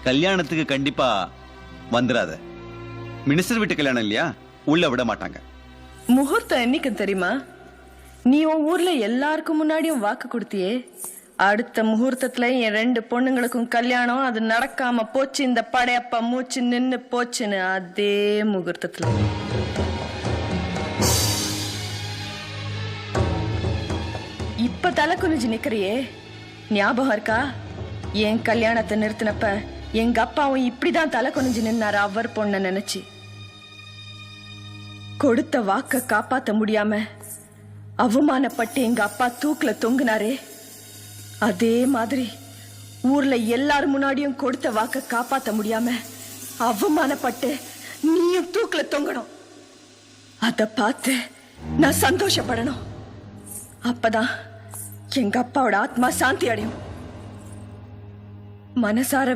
கல்யாணத்துக்கு கண்டிப்பா வந்துடாத. மினிஸ்டர் வீட்டு கல்யாணம் இல்லையா, உள்ள விட மாட்டாங்க. முகூர்த்தம் என்னைக்கு தெரியுமா? நீ உன் ஊர்ல எல்லாருக்கும் முன்னாடியும் வாக்கு கொடுத்தியே, அடுத்த முகூர்த்தத்துல என் 2 பொண்ணுங்களுக்கும் கல்யாணம், அது நடக்காம போச்சு, இந்த படையப்பா மூச்சு நின்னு போச்சுன்னு அதே முகூர்த்தத்துல. இப்ப தலை குனிஞ்சு நிக்கிறியே, ஞாபகம் இருக்கா? என் கல்யாணத்தை நிறுத்தினப்ப எங்க அப்பாவும் இப்படிதான் தலை குனிஞ்சு நின்னாரு அவர் பொண்ண நினைச்சு. கொடுத்த வாக்க காப்பாத்த முடியாம அவமானப்பட்டு எங்க அப்பா தூக்குல தொங்குனாரே, அதே மாதிரி ஊர்ல எல்லாரும் முன்னாடியும் கொடுத்த வாக்க காப்பாத்த முடியாம அவமானப்பட்டு நீயும் தூக்குல தொங்கணும். அத பார்த்து நான் சந்தோஷப்படணும். அப்பதான் எங்க அப்பாவோட ஆத்மா சாந்தி அடையும். மனசார